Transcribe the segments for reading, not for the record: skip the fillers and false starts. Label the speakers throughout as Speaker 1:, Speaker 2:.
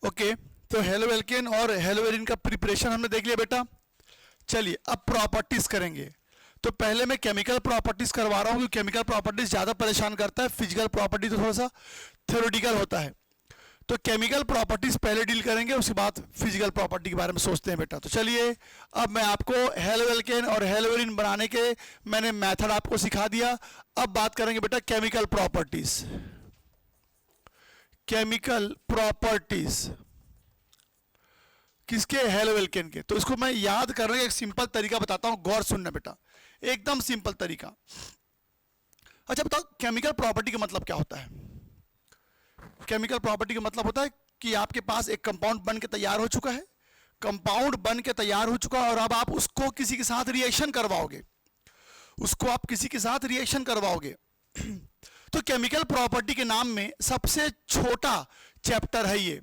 Speaker 1: Okay, तो halo alkane और hello Erin का प्रिपरेशन हमने देख लिया बेटा। चलिए अब प्रॉपर्टीज करेंगे। तो पहले मैं केमिकल प्रॉपर्टीज करवा रहा हूँ क्योंकि केमिकल प्रॉपर्टीज ज़्यादा परेशान करता है, फिजिकल प्रॉपर्टी तो थोड़ा सा थ्योरेटिकल होता है। तो केमिकल प्रॉपर्टीज पहले डील करेंगे, उसके बाद फिजिकल प्रॉपर्टी के बारे में सोचते हैं बेटा। तो चलिए अब मैं आपको हेलो एल्केन और हेलो एरिन बनाने के मैंने मेथड आपको सिखा दिया। अब बात करेंगे बेटा केमिकल प्रॉपर्टीज। केमिकल प्रॉपर्टीज किसके? हेलो एल्केन के। तो इसको मैं याद करने का एक सिंपल तरीका बताता हूं, गौर सुनना बेटा, एकदम सिंपल तरीका। अच्छा बताओ केमिकल प्रॉपर्टी का मतलब क्या होता है? केमिकल प्रॉपर्टी का मतलब होता है कि आपके पास एक कंपाउंड बन के तैयार हो चुका है, कंपाउंड बन के तैयार हो चुका है और अब आप उसको किसी के साथ रिएक्शन करवाओगे, उसको आप किसी के साथ रिएक्शन करवाओगे। तो केमिकल प्रॉपर्टी के नाम में सबसे छोटा चैप्टर है ये।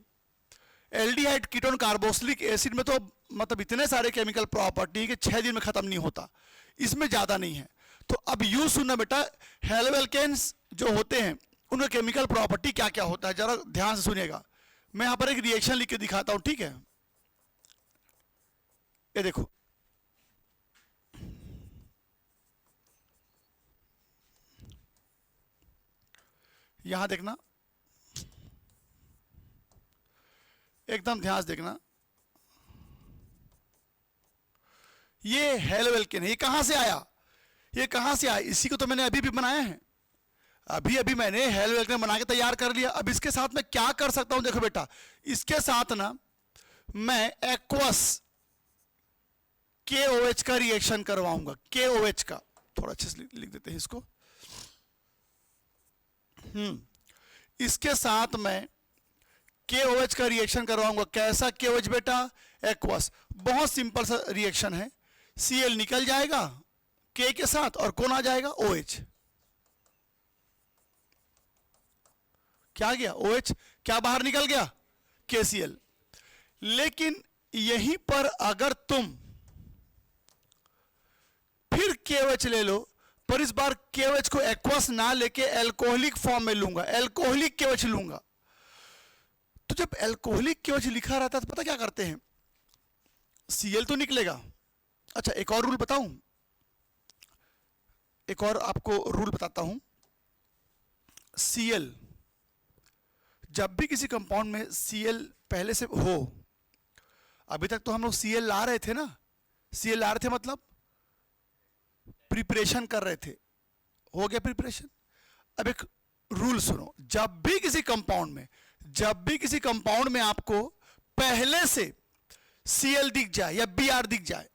Speaker 1: एल्डिहाइड कीटोन कार्बोक्सिलिक एसिड में तो मतलब इतने सारे केमिकल प्रॉपर्टी कि 6 दिन में खत्म नहीं होता, इसमें ज़्यादा नहीं है। तो अब यूँ सुनना बेटा, हेलो एल्केन्स जो होते हैं उनका केमिकल प्रॉपर्टी क्या क्या होता है, जरा ध्यान से सुनिएगा। मैं यहाँ पर एक रिएक्शन लिख के दिखाता हूँ, ठीक है? ये देखो, यहाँ देखना, एकदम ध्यान से देखना, ये हेलो एल्केन है। ये कहाँ से आया? ये कहाँ से आया? इसी को तो मैंने अभी भी बनाया है, अभी अभी मैंने हेलो एल्केन बना के तैयार कर लिया। अब इसके साथ मैं क्या कर सकता हूं? देखो बेटा, इसके साथ ना मैं एक्वस KOH का रिएक्शन करवाऊंगा, KOH का। थोड़ा अच्छे से लिख देते हैं इसको। इसके साथ मैं KOH का रिएक्शन करवाऊंगा। कैसा KOH बेटा? एक्वस। बहुत सिंपल सा रिएक्शन है, Cl निकल जाएगा K के साथ और कौन आ जाएगा? OH। क्या गया? OH। क्या बाहर निकल गया? KCl। लेकिन यहीं पर अगर तुम फिर KOH ले लो, पर इस बार KOH को एक्वस ना लेके एल्कोहलिक फॉर्म में लूंगा, एल्कोहलिक KOH लूंगा। तो जब एल्कोहलिक KOH लिखा रहता है तो पता क्या करते हैं? Cl तो निकलेगा। अच्छा एक और रूल बताऊं, एक और आपको रूल बताता हूं। Cl, जब भी किसी कंपाउंड में Cl पहले से हो, अभी तक तो हम लोग Cl ला रहे थे ना, Cl ला रहे थे मतलब प्रिपरेशन कर रहे थे, हो गया प्रिपरेशन। अब एक रूल सुनो, जब भी किसी कंपाउंड में आपको पहले से Cl दिख जाए या Br दिख जाए,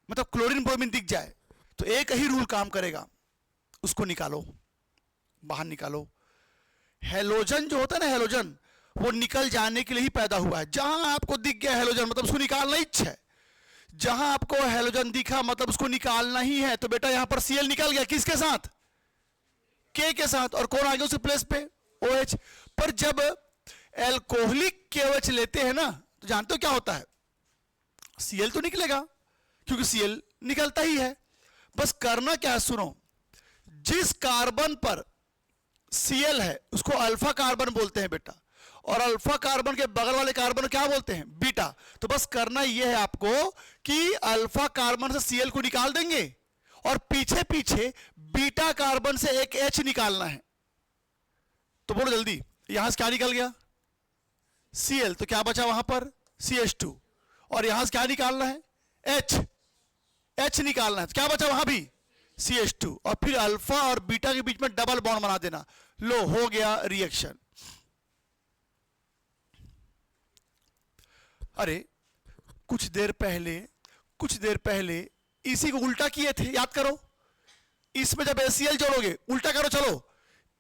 Speaker 1: मतलब क्लोरीन ब्रोमीन दिख जाए, तो एक ही रूल काम करेगा, उसको निकालो, बाहर निकालो। हेलोजन जो होता है ना, हेलोजन वो निकल जाने के लिए ही पैदा हुआ है। जहां आपको दिख गया हेलोजन मतलब उसको निकालना ही है, जहां आपको हेलोजन दिखा मतलब उसको निकालना ही है। तो बेटा यहां पर Cl निकल गया, किसके साथ? K के साथ, और कौन आ गया उसके प्लेस पे? OH। पर जब एल्कोहलिक KOH लेते हैं ना, तो जानते हो क्या होता है? Cl तो निकलेगा क्योंकि Cl निकलता ही है। बस करना क्या है सुनो, जिस कार्बन पर Cl है उसको अल्फा कार्बन बोलते हैं बेटा, और अल्फा कार्बन के बगल वाले कार्बन को क्या बोलते हैं? बीटा। तो बस करना यह है आपको कि अल्फा कार्बन से Cl को निकाल देंगे और पीछे पीछे बीटा कार्बन से एक H निकालना है। तो बोलो जल्दी, यहां से क्या निकल गया? Cl। तो क्या बचा वहां पर? CH2। और यहां से क्या निकालना है? H निकालना है। तो क्या बचा वहां भी? CH2। और फिर अल्फा और बीटा के बीच में डबल बॉन्ड बना देना। लो, हो गया रिएक्शन। अरे कुछ देर पहले इसी को उल्टा किए थे, याद करो। इसमें जब HCl जोड़ोगे, उल्टा करो, चलो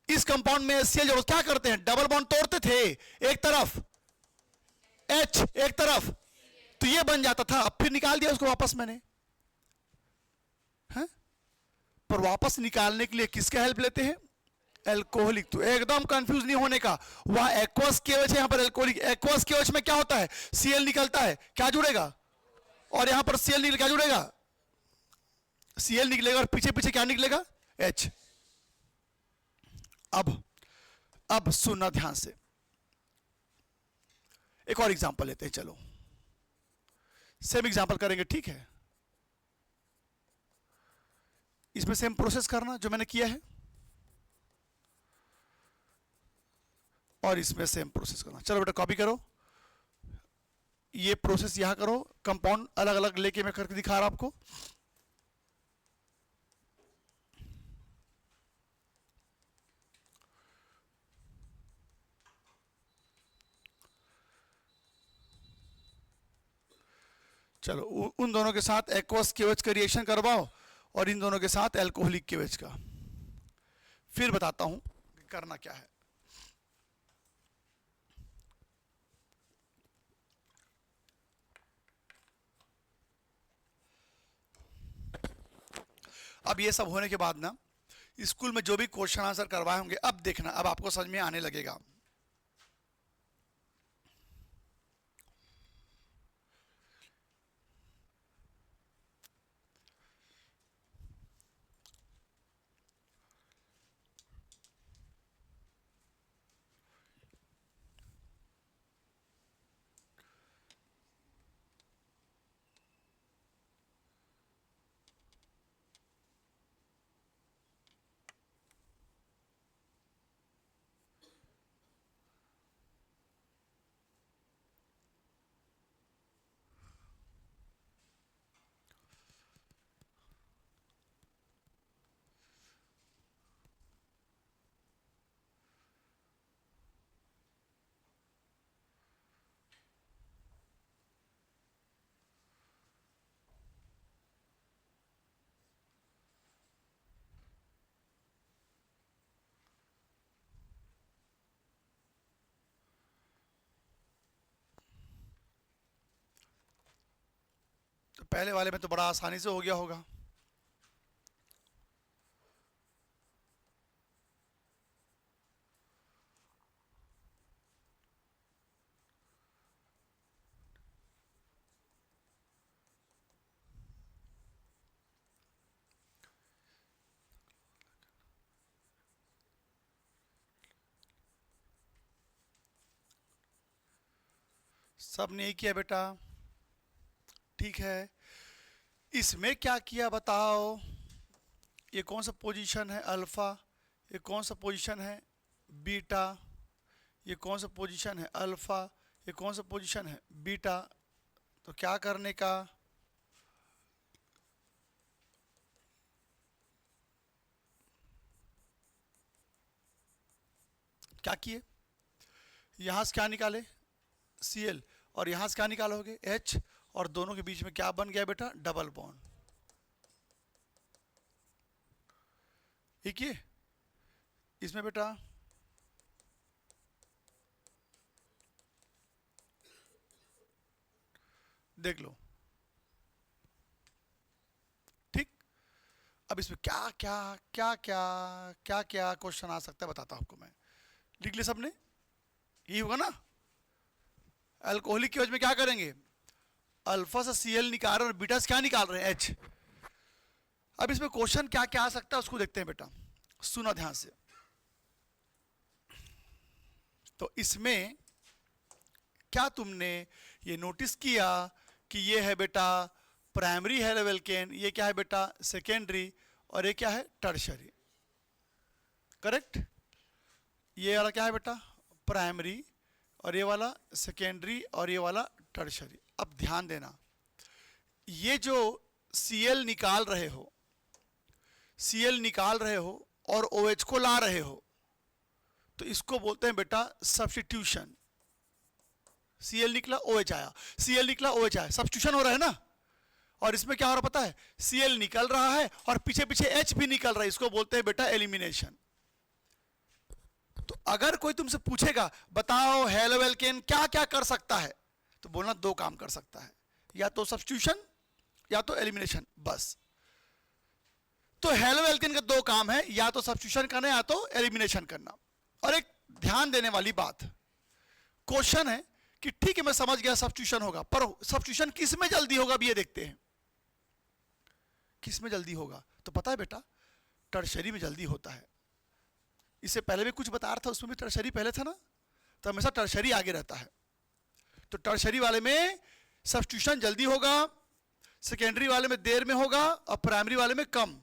Speaker 1: इस कंपाउंड में HCl जोड़ो, क्या करते हैं? डबल बॉन्ड तोड़ते थे, एक तरफ H एक तरफ, तो ये बन जाता था। अब फिर निकाल दिया उसको वापस मैंने, है? पर वापस निकालने के लिए किसका हेल्प लेते हैं? एल्कोहलिक। तो एकदम कंफ्यूज नहीं होने का, वहां एक्वस KOH है, यहां पर एल्कोहलिक। एक्वस KOH में क्या होता है? Cl निकलता है, क्या जुड़ेगा? और यहां पर Cl निकल, क्या जुड़ेगा? Cl निकलेगा और पीछे पीछे क्या निकलेगा? H। अब सुनना ध्यान से, एक और एग्जांपल लेते हैं, चलो सेम एग्जांपल करेंगे, ठीक है। इसमें सेम प्रोसेस करना जो मैंने किया है, और इसमें सेम प्रोसेस करना। चलो बेटा कॉपी करो, ये प्रोसेस यहां करो, कंपाउंड अलग अलग लेके मैं करके दिखा रहा हूं आपको। चलो उन दोनों के साथ एक्वस केवेज का रिएक्शन करवाओ और इन दोनों के साथ एल्कोहलिक केवेज का, फिर बताता हूं कि करना क्या है। अब ये सब होने के बाद ना, स्कूल में जो भी क्वेश्चन आंसर करवाए होंगे, अब देखना, अब आपको समझ में आने लगेगा। तो पहले वाले में तो बड़ा आसानी से हो गया होगा। सब ने किया बेटा, ठीक है। इसमें क्या किया बताओ? ये कौन सा पोजीशन है? अल्फा। ये कौन सा पोजीशन है? बीटा। ये कौन सा पोजीशन है? अल्फा। ये कौन सा पोजीशन है? बीटा। तो क्या करने का, क्या किए, यहां से क्या निकाले? Cl, और यहां से क्या निकालोगे? H, और दोनों के बीच में क्या बन गया बेटा? Double bond. ठीक है, इसमें बेटा देख लो, ठीक। अब इसमें क्या क्या क्या क्या क्या क्या क्वेश्चन आ सकता है बताता हूं आपको मैं। लिख लिया सबने? यही होगा ना। अल्कोहलिक की वजह में क्या करेंगे? अल्फा से Cl निकाल रहे हैं और बीटा से क्या निकाल रहे हैं? H। अब इसमें क्वेश्चन क्या क्या आ सकता है उसको देखते हैं बेटा, सुना ध्यान से। तो इसमें क्या तुमने ये नोटिस किया कि ये है बेटा प्राइमरी हेलोवेल्केन, ये क्या है बेटा? सेकेंडरी, और ये क्या है? टर्शरी। करेक्ट। ये वाला क्या है बेटा? प्राइमरी, और ये वाला सेकेंडरी, और ये वाला टर्शरी। अब ध्यान देना, ये जो Cl निकाल रहे हो, Cl निकाल रहे हो और OH को ला रहे हो, तो इसको बोलते हैं बेटा सब्स्टिट्यूशन। Cl निकला, OH आया, Cl निकला, OH आया, सब्स्टिट्यूशन हो रहा है ना। और इसमें क्या हो रहा पता है? Cl निकल रहा है और पीछे पीछे H भी निकल रहा है, इसको बोलते हैं बेटा एलिमिनेशन। तो अगर कोई तुमसे पूछेगा बताओ हेलोवेल्केन क्या क्या कर सकता है, तो बोलना दो काम कर सकता है, या तो सब्स्टिट्यूशन या तो एलिमिनेशन, बस। तो हेलोवेल्केन के दो काम है, या तो सब्स्टिट्यूशन करना या तो एलिमिनेशन करना। और एक ध्यान देने वाली बात, क्वेश्चन है कि ठीक है मैं समझ गया सब्स्टिट्यूशन होगा, पर सब्स्टिट्यूशन किस में जल्दी होगा अब ये देखते हैं। किस में जल्दी होगा? तो पता है बेटा, टर्शरी में जल्दी होता है। इससे पहले भी कुछ बता रहा था, उसमें भी टर्शरी पहले था ना, तो हमेशा टर्शरी आगे रहता है। तो टर्शरी वाले में सब्स्टिट्यूशन जल्दी होगा, सेकेंडरी वाले में देर में होगा और प्राइमरी वाले में कम।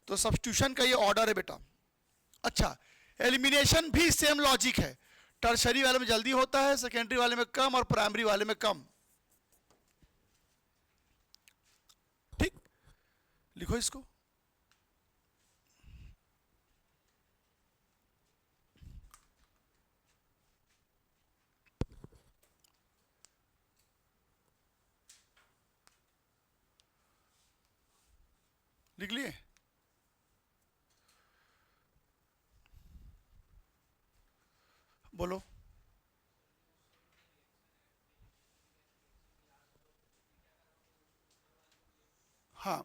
Speaker 1: तो सब्स्टिट्यूशन का ये ऑर्डर है बेटा। अच्छा, एलिमिनेशन भी सेम लॉजिक है, टर्शरी वाले में जल्दी होता है, सेकेंडरी वाले में कम और प्राइमरी वाले में कम। ठीक, लिखो इसको। लिख लिए? बोलो। हाँ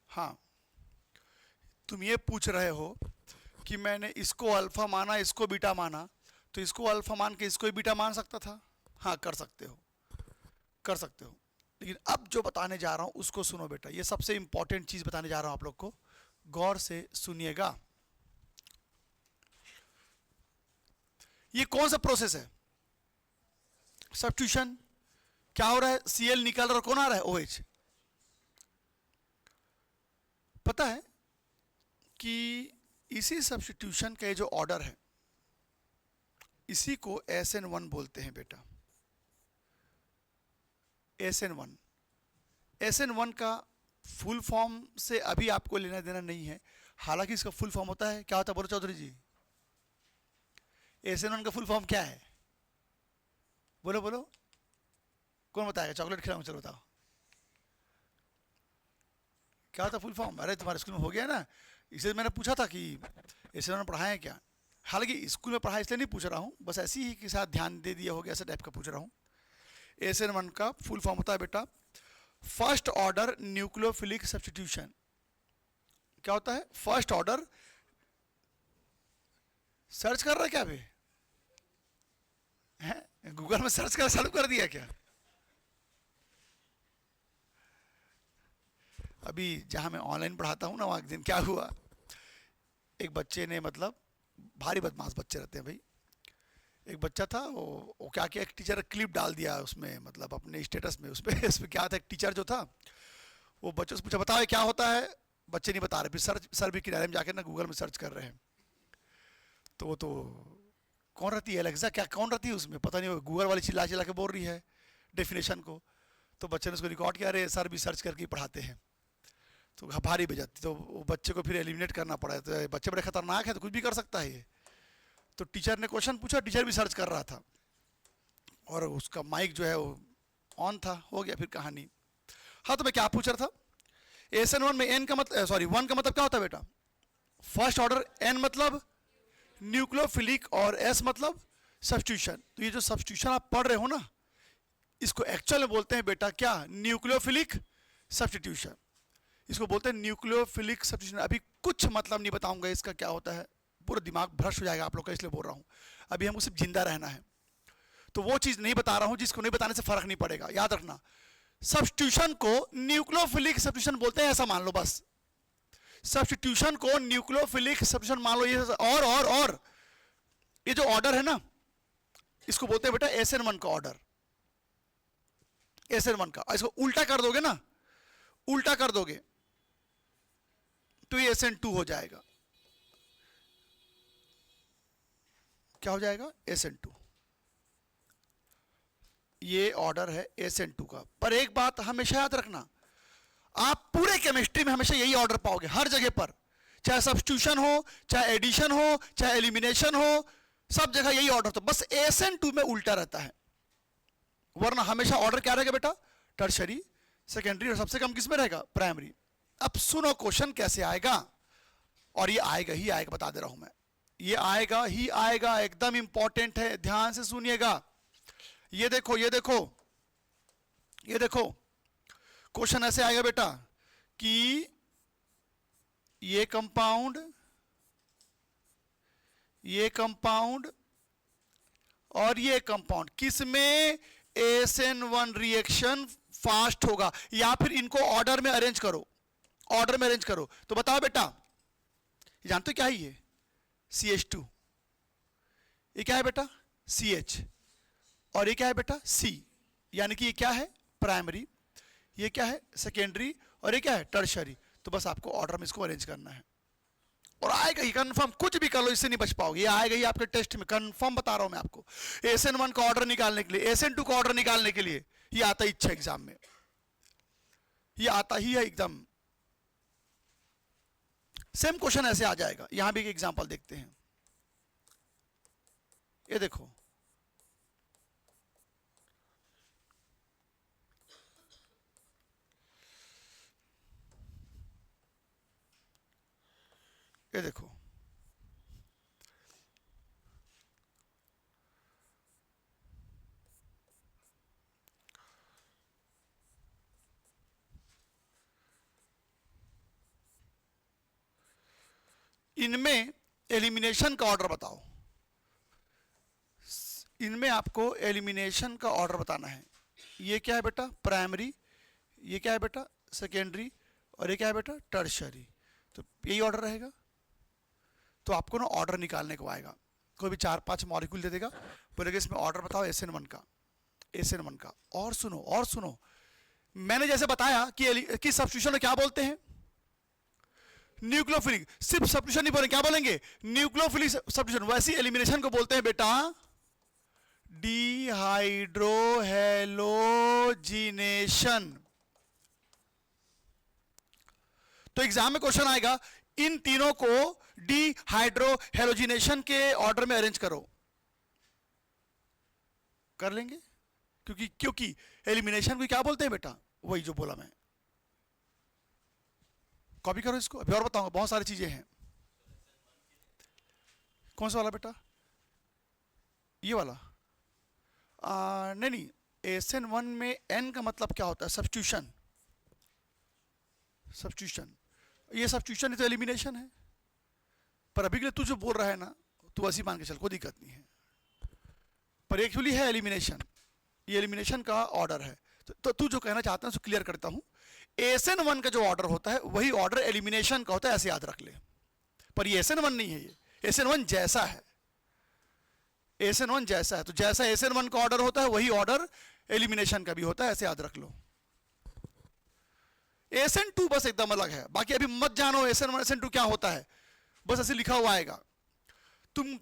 Speaker 1: हाँ, तुम ये पूछ रहे हो कि मैंने इसको अल्फा माना, इसको बीटा माना, तो इसको अल्फा मान के इसको ही बीटा मान सकता था। हाँ, कर सकते हो, कर सकते हो। लेकिन अब जो बताने जा रहा हूं उसको सुनो बेटा, ये सबसे इंपॉर्टेंट चीज बताने जा रहा हूं आप लोग को, गौर से सुनिएगा। ये कौन सा प्रोसेस है? सब्स्टिट्यूशन। क्या हो रहा है? Cl निकल रहा है, कौन आ रहा है? OH। पता है कि इसी सब्स्टिट्यूशन का ये जो ऑर्डर है, इसी को SN1 बोलते हैं बेटा। SN1। SN1 का फुल फॉर्म से अभी आपको लेना देना नहीं है, हालांकि इसका फुल फॉर्म होता है, क्या होता है बोलो चौधरी जी? SN1 का फुल फॉर्म क्या है? बोलो बोलो, कौन बताएगा? चॉकलेट खिलाऊं, चलो बताओ क्या होता फुल फॉर्म? अरे तुम्हारे स्कूल में हो गया ना, इसे मैंने पूछा था कि SN1 पढ़ाएं क्या। हालांकि स्कूल में पढ़ाई इसलिए नहीं पूछ रहा हूँ, बस ऐसे ही के साथ ध्यान दे दिया हो गया, ऐसा टाइप का पूछ रहा हूँ। SN1 का फुल फॉर्म होता है बेटा फर्स्ट ऑर्डर न्यूक्लियोफिलिक सब्स्टिट्यूशन। क्या होता है? First order. सर्च कर रहा है क्या अभी? गूगल में सर्च कर चालू कर दिया क्या? अभी जहां मैं ऑनलाइन पढ़ाता हूं ना, वहां एक दिन क्या हुआ, एक बच्चे ने, मतलब भारी बदमाश बच्चे रहते हैं भाई, एक बच्चा था, वो क्या किया, एक टीचर क्लिप डाल दिया उसमें, मतलब अपने स्टेटस में, उसमें क्या था, एक टीचर जो था वो बच्चों से पूछा बताओ ये क्या होता है, बच्चे नहीं बता रहे, फिर सर भी किनारे में जाकर ना गूगल में सर्च कर रहे हैं। तो वो तो कौन रहती है एलेक्सा, क्या कौन रहती है उसमें, पता नहीं, गूगल वाली चिल्ला चिल्ला के बोल रही है डेफिनेशन को। तो बच्चे ने उसको रिकॉर्ड किया, अरे सर भी सर्च करके पढ़ाते हैं। तो भारी बजाती, तो वो बच्चे को फिर एलिमिनेट करना पड़ा। तो बच्चे बड़े खतरनाक है, तो कुछ भी कर सकता है ये। तो टीचर ने क्वेश्चन पूछा, टीचर भी सर्च कर रहा था और उसका माइक जो है वो ऑन था, हो गया फिर कहानी। हाँ, तो मैं क्या पूछ रहा था, SN1 में n का मतलब, सॉरी 1 का मतलब क्या होता है बेटा? फर्स्ट ऑर्डर, n मतलब न्यूक्लियोफिलिक और S मतलब सब्स्टिट्यूशन। तो ये जो सब्स्टिट्यूशन आप पढ़ रहे हो ना, इसको एक्चुअल में बोलते हैं बेटा क्या? Nucleophilic substitution. इसको बोलते हैं न्यूक्लियोफिलिक सब्स्टिट्यूशन। अभी कुछ मतलब नहीं बताऊंगा इसका क्या होता है, पूरा दिमाग भ्रष्ट हो जाएगा आप लोग का, इसलिए बोल रहा हूं। अभी हमको सिर्फ जिंदा रहना है, तो वो चीज नहीं बता रहा हूं जिसको नहीं बताने से फर्क नहीं पड़ेगा, याद रखना। सब्स्टिट्यूशन को न्यूक्लियोफिलिक सब्स्टिट्यूशन बोलते हैं, ऐसा मान लो बस। सब्स्टिट्यूशन को न्यूक्लियोफिलिक सब्स्टिट्यूशन मान लो। ये और ये जो ऑर्डर है ना, इसको बोलते हैं बेटा SN1 का ऑर्डर, SN1 का। इसको उल्टा कर दोगे ना, उल्टा कर दोगे तो ये SN2 हो जाएगा। क्या हो जाएगा? SN2। ये ऑर्डर है SN2 का। पर एक बात हमेशा याद रखना, आप पूरे केमिस्ट्री में हमेशा यही ऑर्डर पाओगे हर जगह पर, चाहे सब्स्टिट्यूशन हो, चाहे एडिशन हो, चाहे एलिमिनेशन हो, सब जगह यही ऑर्डर। तो बस SN2 में उल्टा रहता है, वरना हमेशा ऑर्डर क्या रहेगा बेटा? टर्शरी, सेकेंडरी और सबसे कम किसमें रहेगा? प्राइमरी। अब सुनो क्वेश्चन कैसे आएगा, और ये आएगा ही आएगा, बता दे रहा हूं मैं, ये आएगा ही आएगा, एकदम इंपॉर्टेंट है, ध्यान से सुनिएगा। ये देखो ये देखो ये देखो, क्वेश्चन ऐसे आएगा बेटा कि ये कंपाउंड और ये कंपाउंड किसमें SN1 रिएक्शन फास्ट होगा, या फिर इनको ऑर्डर में अरेंज करो, ऑर्डर में अरेंज करो। तो बताओ बेटा, जानते हो क्या है ये? CH2। ये क्या है बेटा? CH। और ये क्या है बेटा, सी, यानी कि ये क्या है, प्राइमरी, ये क्या है, सेकेंडरी, और ये क्या है, टर्शरी। तो बस आपको ऑर्डर में इसको अरेंज करना है और आएगा ही कंफर्म, कुछ भी कर लो इससे नहीं बच पाओगे, ये आएगा ही आपके टेस्ट में, कंफर्म बता रहा हूं मैं आपको। SN1 का ऑर्डर निकालने के लिए, SN2 का ऑर्डर निकालने के लिए ये आता ही इच्छा एग्जाम में, ये आता ही है एकदम। सेम क्वेश्चन ऐसे आ जाएगा। यहां भी एक एग्जांपल देखते हैं, ये देखो, ये देखो, इनमें एलिमिनेशन का ऑर्डर बताओ, इनमें आपको एलिमिनेशन का ऑर्डर बताना है। ये क्या है बेटा, प्राइमरी, ये क्या है बेटा, सेकेंडरी, और ये क्या है बेटा, टर्शरी। तो यही ऑर्डर रहेगा। तो आपको ना ऑर्डर निकालने को आएगा, कोई भी 4-5 मॉलिक्यूल दे देगा, बोलेगा इसमें ऑर्डर बताओ SN1 का, SN1 का। और सुनो, और सुनो, मैंने जैसे बताया कि सब्स्टिट्यूशन में क्या बोलते हैं, न्यूक्लियोफिलिक। सिर्फ सब्स्टिट्यूशन नहीं बोलेंगे, क्या बोलेंगे, न्यूक्लियोफिलिक सब्स्टिट्यूशन। वैसी एलिमिनेशन को बोलते हैं बेटा डिहाइड्रोहेलोजिनेशन। तो एग्जाम में क्वेश्चन आएगा, इन तीनों को डिहाइड्रोहेलोजिनेशन के ऑर्डर में अरेंज करो, कर लेंगे, क्योंकि एलिमिनेशन को क्या बोलते हैं बेटा, वही जो बोला मैं। कॉपी करो इसको, अभी और बताऊंगा, बहुत सारी चीजें हैं। कौन सा वाला बेटा, ये वाला? नहीं नहीं, SN1 में N का मतलब क्या होता है, सब्स्टिट्यूशन, सब्स्टिट्यूशन। ये सब्स्टिट्यूशन ही तो एलिमिनेशन है, पर अभी के लिए तू जो बोल रहा है ना, तू ऐसी मान के चल, कोई दिक्कत नहीं है, पर एक्चुअली है एलिमिनेशन, ये एलिमिनेशन का ऑर्डर है। तो तू जो कहना चाहता है उसको क्लियर करता हूं। SN1 का जो ऑर्डर होता है वही ऑर्डर एलिमिनेशन का होता है, ऐसे याद रख ले। पर ये SN1 नहीं है, ये SN1 जैसा है, SN1 जैसा है। तो जैसा SN1 का ऑर्डर होता है वही ऑर्डर एलिमिनेशन का भी होता है, ऐसे याद रख लो। SN2 बस एकदम अलग है, बाकी अभी मत जानो SN1 SN2 क्या होता है, बस ऐसे लिखा हुआ आएगा। तुम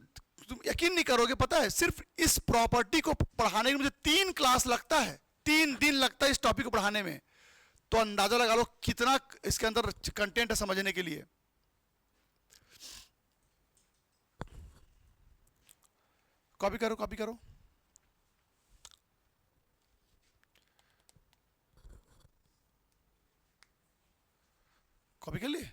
Speaker 1: यकीन नहीं करोगे, पता है सिर्फ इस प्रॉपर्टी को पढ़ाने में मुझे 3 क्लास लगता है, 3 दिन लगता है इस टॉपिक को पढ़ाने में। तो अंदाजा लगा लो कितना इसके अंदर कंटेंट है समझने के लिए। कॉपी करो, कॉपी करो, कॉपी कर लिए?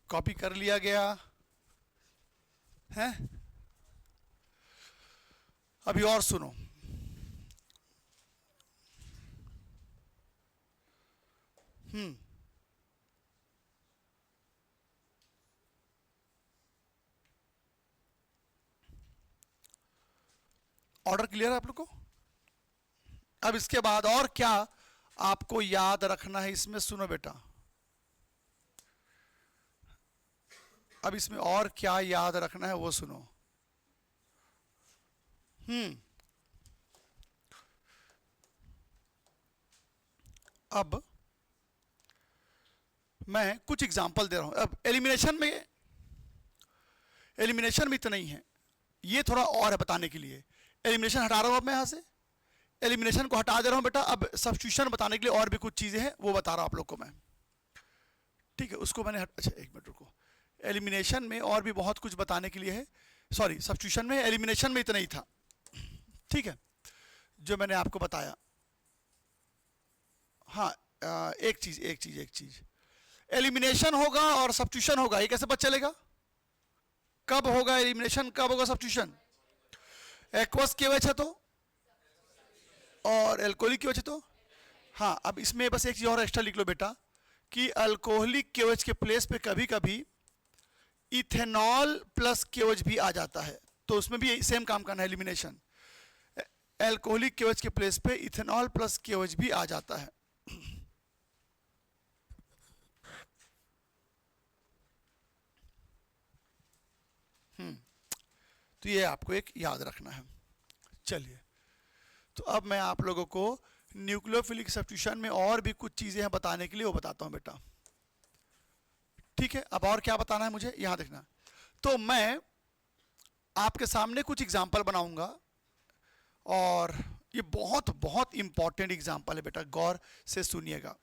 Speaker 1: कॉपी कर लिया गया है। अभी और सुनो, ऑर्डर क्लियर है आप लोग को? अब इसके बाद और क्या आपको याद रखना है इसमें, सुनो बेटा, अब इसमें और क्या याद रखना है वो सुनो। अब मैं कुछ एग्जांपल दे रहा हूं। अब एलिमिनेशन में इतना ही है, ये थोड़ा और है बताने के लिए। एलिमिनेशन हटा रहा हूं अब मैं यहां से, एलिमिनेशन को हटा दे रहा हूं बेटा। अब सब्स्टिट्यूशन बताने के लिए और भी कुछ चीजें हैं, वो बता रहा हूं आप लोग को मैं, ठीक है? उसको मैंने अच्छा एक मिनट रुको, एलिमिनेशन में और भी बहुत कुछ बताने के लिए है। सॉरी, सब्स्टिट्यूशन में, एलिमिनेशन में इतना ही था, ठीक है, जो मैंने आपको बताया। हाँ, एक चीज, एलिमिनेशन होगा और सब्स्टिट्यूशन होगा, ये कैसे पता चलेगा? कब होगा एलिमिनेशन, कब होगा सब्स्टिट्यूशन? एक्वस केवच है तो, और एल्कोहलिक KOH तो हाँ, अब इसमें बस एक चीज और एक्स्ट्रा लिख लो बेटा कि अल्कोहलिक KOH के प्लेस पे कभी कभी इथेनॉल प्लस KOH भी आ जाता है, तो उसमें भी सेम काम करना है, एलिमिनेशन। एल्कोहलिक KOH के प्लेस पे इथेनॉल प्लस KOH भी आ जाता है। तो ये आपको एक याद रखना है। चलिए, तो अब मैं आप लोगों को न्यूक्लियोफिलिक सब्स्टिट्यूशन में और भी कुछ चीजें हैं बताने के लिए, वो बताता हूं बेटा। ठीक है, अब और क्या बताना है मुझे, यहां देखना। तो मैं आपके सामने कुछ एग्जाम्पल बनाऊंगा, और ये बहुत बहुत इंपॉर्टेंट एग्जाम्पल है बेटा, गौर से सुनिएगा।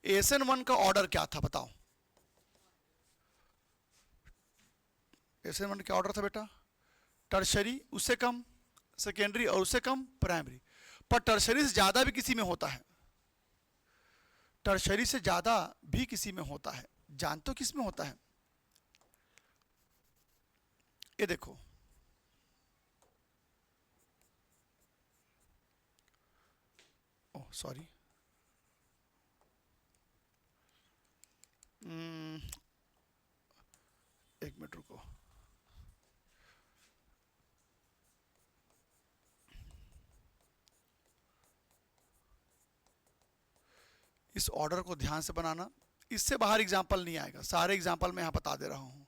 Speaker 1: SN1 का ऑर्डर क्या था बताओ? SN1 क्या ऑर्डर था बेटा? टर्शरी, उससे कम सेकेंडरी, और उससे कम प्राइमरी। पर टर्शरी से ज्यादा भी किसी में होता है, टर्शरी से ज्यादा भी किसी में होता है। जानते हो किस में होता है? ये देखो, ओह सॉरी, एक मिनट रुको। इस ऑर्डर को ध्यान से बनाना, इससे बाहर एग्जाम्पल नहीं आएगा, सारे एग्जाम्पल मैं यहां बता दे रहा हूं।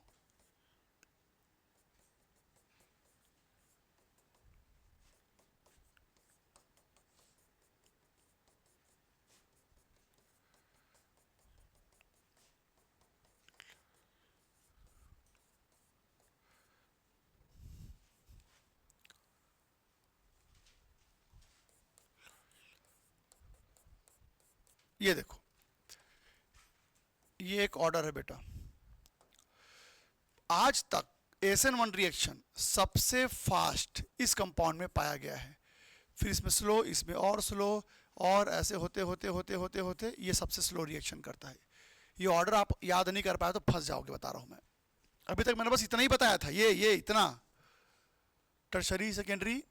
Speaker 1: ये देखो, ये एक ऑर्डर है बेटा। आज तक SN1 रिएक्शन सबसे फास्ट इस कंपाउंड में पाया गया है, फिर इसमें स्लो, इसमें और स्लो, और ऐसे होते होते होते होते होते ये सबसे स्लो रिएक्शन करता है। ये ऑर्डर आप याद नहीं कर पाए तो फंस जाओगे, बता रहा हूं मैं। अभी तक मैंने बस इतना ही बताया था, ये इतना, टर्शरी, सेकेंडरी,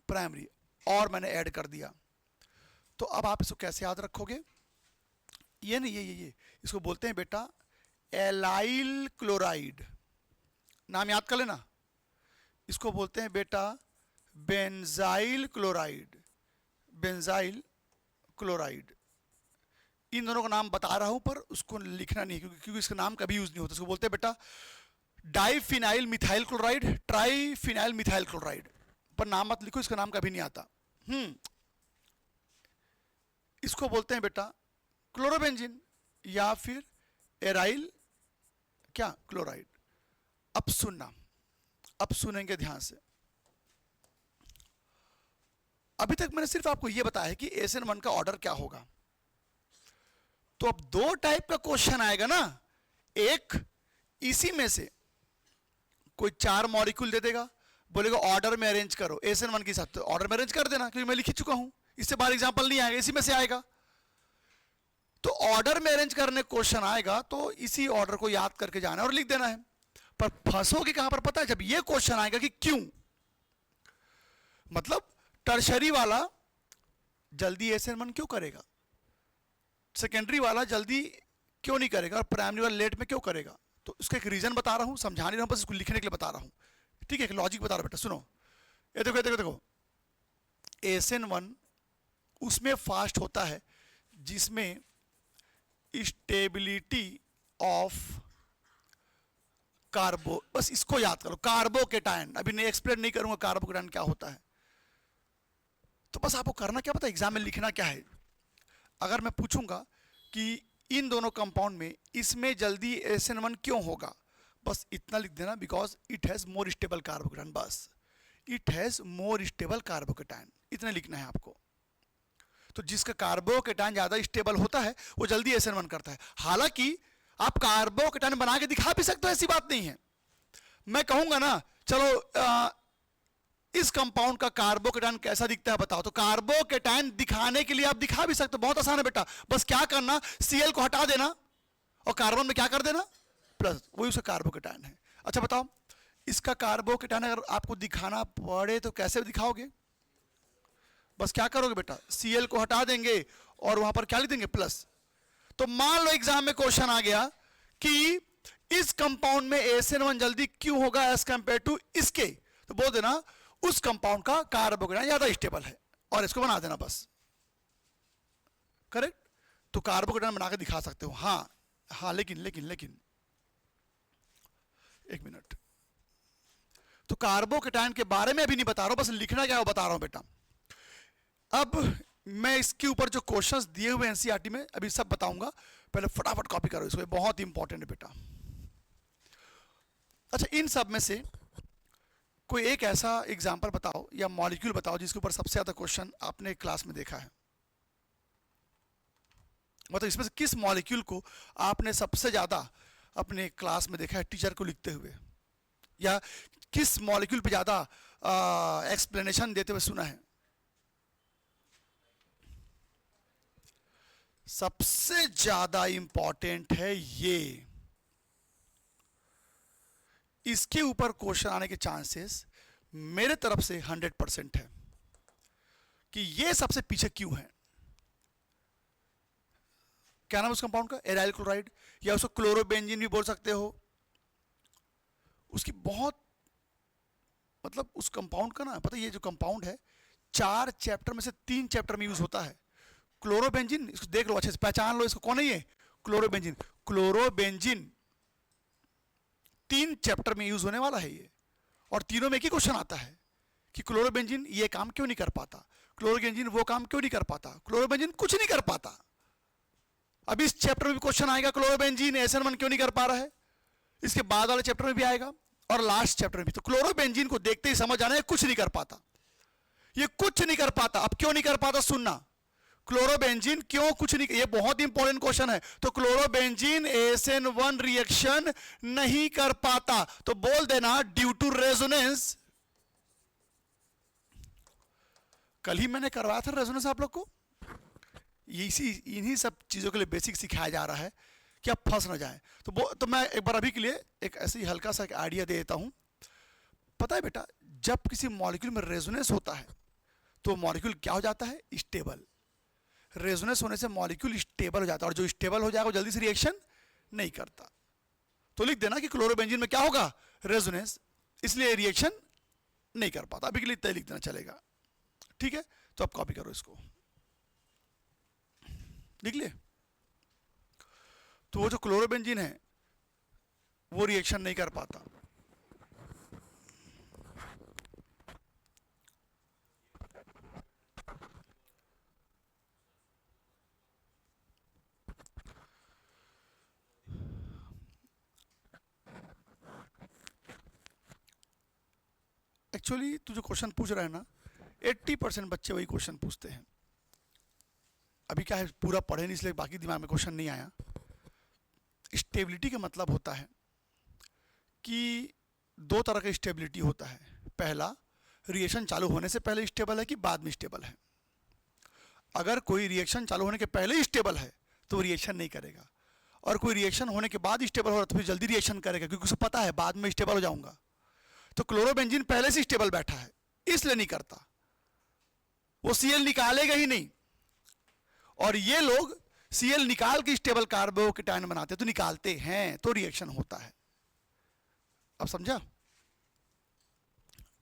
Speaker 1: प्राइमरी, और मैंने ऐड कर दिया। तो अब आप इसको कैसे याद रखोगे? ये नहीं, ये इसको बोलते हैं बेटा एलाइल क्लोराइड, नाम याद कर लेना। इसको बोलते हैं बेटा बेंजाइल क्लोराइड, बेंजाइल क्लोराइड। इन दोनों का नाम बता रहा हूं, पर उसको लिखना नहीं, क्योंकि इसका नाम कभी यूज नहीं होता। इसको बोलते हैं बेटा diphenyl methyl chloride, triphenyl methyl chloride, पर नाम मत लिखो, इसका नाम कभी नहीं आता। इसको बोलते हैं बेटा क्लोरोबेंजीन, या फिर एराइल क्या क्लोराइड। अब सुनना, अब सुनेंगे ध्यान से। अभी तक मैंने सिर्फ आपको यह बताया है कि SN1 का ऑर्डर क्या होगा। तो अब दो टाइप का क्वेश्चन आएगा ना, एक इसी में से कोई 4 मॉलिक्यूल दे देगा, बोलेगा ऑर्डर में अरेंज करो SN1 के साथ, तो ऑर्डर में अरेंज कर देना, क्योंकि मैं लिख चुका हूं, इससे बाहर एग्जांपल नहीं आएगा, इसी में से आएगा। तो ऑर्डर में अरेंज करने क्वेश्चन आएगा तो इसी ऑर्डर को याद करके जाना है और लिख देना है। पर फंसोगे कहां पर पता है? जब ये क्वेश्चन आएगा कि क्यों, मतलब टर्शरी वाला जल्दी SN1 क्यों करेगा, सेकेंडरी वाला जल्दी क्यों नहीं करेगा, और प्राइमरी वाला लेट में क्यों करेगा। तो उसका एक रीजन बता रहा हूं, समझा नहीं रहा हूं, बस इसको लिखने के लिए बता रहा हूं। ठीक है, एक लॉजिक बता रहा हूं बेटा, सुनो। ये देखो देखो देखो, SN1 उसमें फास्ट होता है जिसमें स्टेबिलिटी ऑफ कार्बो, बस इसको याद करो, कार्बोकेटायन। अभी नहीं एक्सप्लेन नहीं करूंगा कार्बोकेटायन क्या होता है, तो बस आपको करना क्या पता, एग्जाम में लिखना क्या है। अगर मैं पूछूंगा कि इन दोनों कंपाउंड में इसमें जल्दी SN1 क्यों होगा, बस इतना लिख देना, because it has more stable carbocation, बस it has more stable carbocation, इतना लिखना है आपको। तो जिसका कार्बोकेटायन ज्यादा स्टेबल होता है वो जल्दी SN1 करता है। हालांकि आप कार्बोकेटायन बना के दिखा भी सकते हो, ऐसी बात नहीं है। मैं कहूंगा ना चलो इस कंपाउंड का कार्बोकेटायन कैसा दिखता है बताओ, तो कार्बोकेटायन दिखाने के लिए आप दिखा भी सकते हो, बहुत आसान है बेटा। बस क्या करना, Cl को हटा देना और कार्बन में क्या कर देना प्लस, वही उसका कार्बोकेटायन है। अच्छा बताओ, इसका कार्बोकेटायन अगर आपको दिखाना पड़े तो कैसे दिखाओगे? बस क्या करोगे बेटा, Cl को हटा देंगे और वहां पर क्या लिख देंगे, प्लस। तो मान लो एग्जाम में क्वेश्चन आ गया कि इस कंपाउंड में ASN1 जल्दी क्यों होगा एज कंपेयर टू इसके, तो बोल देना उस कंपाउंड का कार्बोकेटायन ज्यादा स्टेबल है और इसको बना देना बस। करेक्ट। तो कार्बोकेटायन बना के दिखा सकते हो। हाँ हाँ, लेकिन लेकिन लेकिन एक मिनट, तो कार्बोकेटायन के बारे में अभी नहीं बता रहा हूं, बस लिखना क्या है वो बता रहा हूं बेटा। अब मैं इसके ऊपर जो क्वेश्चंस दिए हुए एनसीईआरटी में अभी सब बताऊंगा, पहले फटाफट कॉपी करो इसको, ये बहुत इंपॉर्टेंट है बेटा। अच्छा, इन सब में से कोई एक ऐसा एग्जांपल बताओ या मॉलिक्यूल बताओ जिसके ऊपर सबसे ज्यादा क्वेश्चन आपने क्लास में देखा है। मतलब इसमें से किस मॉलिक्यूल को आपने सबसे ज्यादा अपने क्लास में देखा है टीचर को लिखते हुए, या किस मॉलिक्यूल पे ज्यादा एक्सप्लेनेशन देते हुए सुना है। सबसे ज्यादा इंपॉर्टेंट है ये, इसके ऊपर क्वेश्चन आने के चांसेस मेरे तरफ से 100% है कि ये सबसे पीछे क्यों है। क्या नाम उस कंपाउंड का, एराइल क्लोराइड, या उसको क्लोरोबेंजीन भी बोल सकते हो। उसकी बहुत मतलब उस कंपाउंड का ना पता, ये जो कंपाउंड है 4 चैप्टर में से 3 चैप्टर में यूज होता है। क्लोरोबेंजीन, इसको देख लो अच्छे से, पहचान लो इसको, कौन है ये, क्लोरोबेंजीन। क्लोरोबेंजीन 3 चैप्टर में यूज होने वाला है ये, और तीनों में एक ही क्वेश्चन आता है कि क्लोरोबेंजीन ये काम क्यों नहीं कर पाता, क्लोरोबेंजीन वो काम क्यों नहीं कर पाता, क्लोरोबेंजीन कुछ नहीं कर पाता। अब इस चैप्टर में भी क्वेश्चन आएगा क्लोरोबेंजीन ASN1 क्यों नहीं कर पा रहा है, इसके बाद वाले चैप्टर में भी आएगा और लास्ट चैप्टर में भी। तो क्लोरोबेंजीन को देखते ही समझ आना है कुछ नहीं कर पाता, ये कुछ नहीं कर पाता। अब क्यों नहीं कर पाता सुनना, क्लोरोबेंजीन क्यों कुछ नहीं, ये बहुत इंपॉर्टेंट क्वेश्चन है। तो क्लोरोबेंजीन ASN1 रिएक्शन नहीं कर पाता, तो बोल देना ड्यू टू रेजोनेंस। कल ही मैंने करवाया था रेजोनेंस आप लोग को, इसी इन्हीं सब चीजों के लिए बेसिक सिखाया जा रहा है कि आप फंस ना जाए। तो मैं एक बार अभी के लिए एक ऐसे ही हल्का सा एक आइडिया दे देता हूं। पता है बेटा, जब किसी मॉलिक्यूल में रेजोनेंस होता है तो मॉलिक्यूल क्या हो जाता है, स्टेबल। रेजोनेंस होने से मॉलिक्यूल स्टेबल हो जाता है, और जो स्टेबल हो जाएगा वो जल्दी से रिएक्शन नहीं करता। तो लिख देना कि क्लोरोबेंजीन में क्या होगा, रेजोनेंस, इसलिए रिएक्शन नहीं कर पाता। अभी के लिए इतना लिख देना चलेगा, ठीक है। तो आप कॉपी करो इसको, लिख लिए। तो वो जो क्लोरोबेंजीन है वो रिएक्शन नहीं कर पाता। एक्चुअली तू जो क्वेश्चन पूछ रहा है ना, 80% बच्चे वही क्वेश्चन पूछते हैं। अभी क्या है, पूरा पढ़े नहीं इसलिए बाकी दिमाग में क्वेश्चन नहीं आया। स्टेबिलिटी का मतलब होता है कि 2 तरह का स्टेबिलिटी होता है। पहला, रिएक्शन चालू होने से पहले स्टेबल है कि बाद में स्टेबल है। अगर कोई रिएक्शन चालू होने के पहले ही स्टेबल है तो रिएक्शन नहीं करेगा, और कोई रिएक्शन होने के बाद स्टेबल हो रहा तो फिर जल्दी रिएक्शन करेगा क्योंकि उसे पता है बाद में स्टेबल हो जाऊंगा। तो क्लोरोबेंजीन पहले से स्टेबल बैठा है इसलिए नहीं करता, वो Cl निकालेगा ही नहीं। और ये लोग Cl निकाल के स्टेबल कार्बोकेटायन बनाते हैं, तो निकालते हैं तो रिएक्शन होता है। अब समझा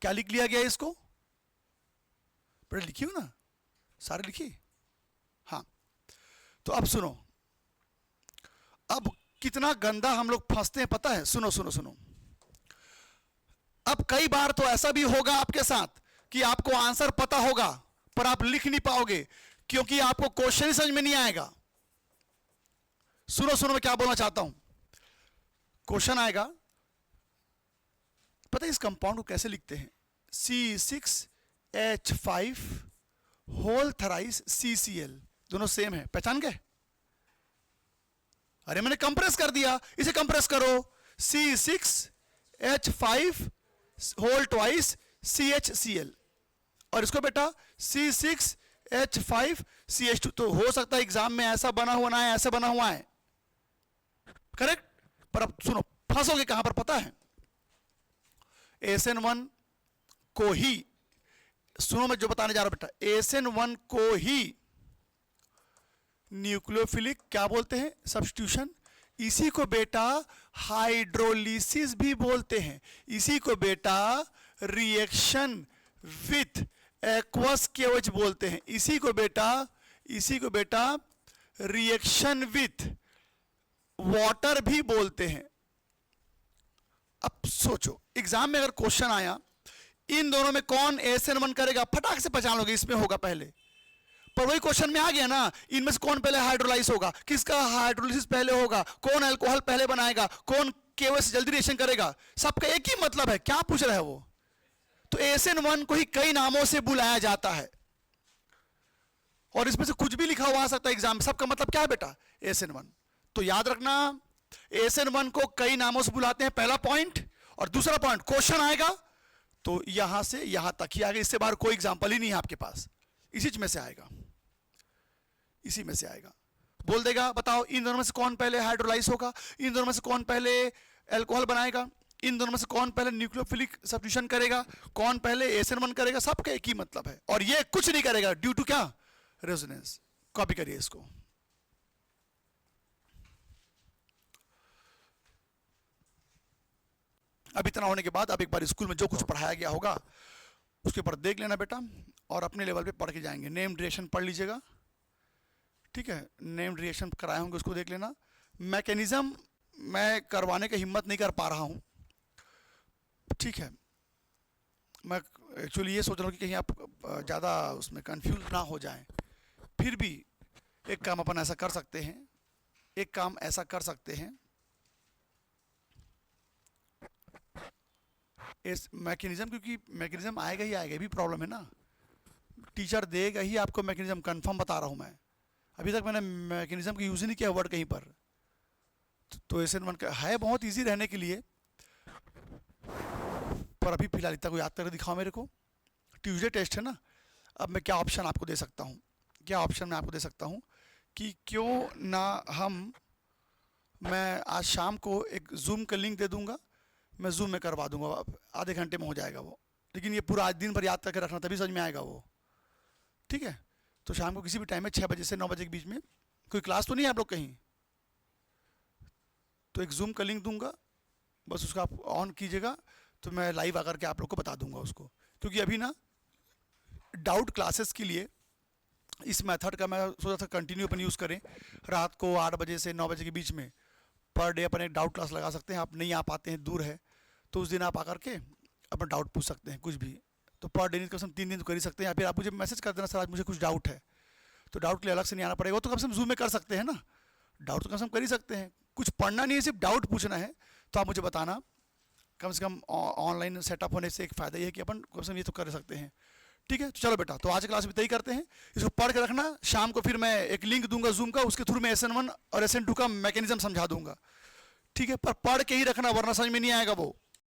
Speaker 1: क्या लिख लिया गया इसको, पहले लिखी हो ना, सारे लिखी। हाँ, तो अब सुनो, अब कितना गंदा हम लोग फंसते हैं पता है। सुनो सुनो सुनो, अब कई बार तो ऐसा भी होगा आपके साथ कि आपको आंसर पता होगा पर आप लिख नहीं पाओगे क्योंकि आपको क्वेश्चन ही समझ में नहीं आएगा। सुनो सुनो, मैं क्या बोलना चाहता हूं। क्वेश्चन आएगा, पता है इस कंपाउंड को कैसे लिखते हैं, C6H5 होल थराइस CCl, दोनों सेम है, पहचान गए। अरे मैंने कंप्रेस कर दिया, इसे कंप्रेस करो, C6H5 होल ट्वाइस CHCl, और इसको बेटा C6H5CH2। तो हो सकता है एग्जाम में ऐसा बना हुआ ना है, ऐसा बना हुआ है, करेक्ट। पर अब सुनो, फंसोगे कहां पर पता है, ASN1 को ही सुनो मैं जो बताने जा रहा हूं बेटा, SN1 को ही न्यूक्लियोफिलिक क्या बोलते हैं, सब्स्टिट्यूशन। इसी को बेटा हाइड्रोलिसिस भी बोलते हैं। इसी को बेटा रिएक्शन विथ एक्वस केवच बोलते हैं। इसी को बेटा रिएक्शन विथ वाटर भी बोलते हैं। अब सोचो एग्जाम में अगर क्वेश्चन आया इन दोनों में कौन SN1 करेगा, फटाक से पहचान लोगे इसमें होगा पहले। पर वही क्वेश्चन में आ गया ना, इनमें से कौन पहले हाइड्रोलाइज होगा, किसका हाइड्रोलिसिस पहले होगा, कौन अल्कोहल पहले बनाएगा, कौन केवस जल्दी रिएक्शन करेगा, सबका एक ही मतलब है। क्या पूछ रहा है वो? तो SN1 को ही कई नामों से बुलाया जाता है और इसमें से कुछ भी लिखा हुआ आ सकता है एग्जाम में। सबका मतलब क्या है बेटा? SN1। तो याद रखना SN1 को कई नामों से बुलाते हैं, पहला पॉइंट। और दूसरा पॉइंट, क्वेश्चन आएगा तो यहां से यहां तक ही आएगा, इससे बाहर कोई एग्जाम्पल ही नहीं है आपके पास। इसी में से आएगा, इसी में से आएगा। बोल देगा बताओ इन दोनों में से कौन पहले हाइड्रोलाइज होगा, इन दोनों में से कौन पहले अल्कोहल बनाएगा, इन दोनों में से कौन पहले न्यूक्लियोफिलिक सब्स्टिट्यूशन करेगा, कौन पहले SN1 करेगा। सबका एक ही मतलब है और ये कुछ नहीं करेगा ड्यू टू क्या? रेजोनेंस। कॉपी करिए इसको। अब इतना होने के बाद अब एक बार स्कूल में जो कुछ पढ़ाया गया होगा उसके ऊपर देख लेना बेटा और अपने लेवल पे पढ़ के जाएंगे। नेम्ड रिएक्शन पढ़ लीजिएगा, ठीक है। नेम्ड रिएक्शन कराए होंगे उसको देख लेना। मैकेनिज्म मैं करवाने की हिम्मत नहीं कर पा रहा हूँ, ठीक है। मैं एक्चुअली ये सोच रहा हूँ कि कहीं आप ज़्यादा उसमें कंफ्यूज ना हो जाएं। फिर भी एक काम अपन ऐसा कर सकते हैं, एक काम ऐसा कर सकते हैं, इस मैकेनिज्म, क्योंकि मैकेनिज्म आएगा ही आएगा, ये भी प्रॉब्लम है ना। टीचर देगा ही आपको मैकेनिज्म, कंफर्म बता रहा हूँ मैं। अभी तक मैंने मैकेनिज्म का यूज़ ही नहीं किया वर्ड कहीं पर। तो SN1 का है बहुत इजी रहने के लिए, पर अभी फिलहाल इतना को याद करके दिखाओ मेरे को। ट्यूसडे टेस्ट है ना। अब मैं क्या ऑप्शन आपको दे सकता हूँ, क्या ऑप्शन मैं आपको दे सकता हूँ कि क्यों ना मैं आज शाम को एक जूम का लिंक दे दूंगा, मैं जूम में करवा दूंगा, आधे घंटे में हो जाएगा वो। लेकिन ये पूरा आज दिन भर याद करके रखना, तभी समझ में आएगा वो, ठीक है। तो शाम को किसी भी टाइम में 6 बजे से 9 बजे के बीच में, कोई क्लास तो नहीं है आप लोग कहीं, तो एक जूम का लिंक दूंगा, बस उसका आप ऑन कीजिएगा तो मैं लाइव आकर के आप लोग को बता दूंगा उसको। क्योंकि अभी ना डाउट क्लासेस के लिए इस मेथड का मैं सोचा था कंटिन्यू अपन यूज़ करें। रात को 8 बजे से 9 बजे के बीच में पर डे अपन एक डाउट क्लास लगा सकते हैं। आप नहीं आ पाते हैं, दूर है, तो उस दिन आप आकर के अपना डाउट पूछ सकते हैं कुछ भी। तो पर डे कम से कम 3 दिन तो कर ही सकते हैं। या फिर आप मुझे मैसेज कर देना, सर आज मुझे कुछ डाउट है, तो डाउट के लिए अलग से नहीं आना पड़ेगा। तो कम से कम जूम में कर सकते हैं ना, डाउट तो कम से कम कर ही सकते हैं। कुछ पढ़ना नहीं है, सिर्फ डाउट पूछना है, तो आप मुझे बताना। कम से कम ऑनलाइन सेटअप होने से एक फ़ायदा ये है कि अपन कम से कम ये तो कर सकते हैं, ठीक है। तो चलो बेटा, तो आज की क्लास में तय करते हैं, इसको पढ़ के रखना। शाम को फिर मैं एक लिंक दूंगा जूम का, उसके थ्रू मैं SN1 और SN2 का मैकेनिज्म समझा दूंगा, ठीक है। पर पढ़ के ही रखना, वरना समझ में नहीं आएगा वो।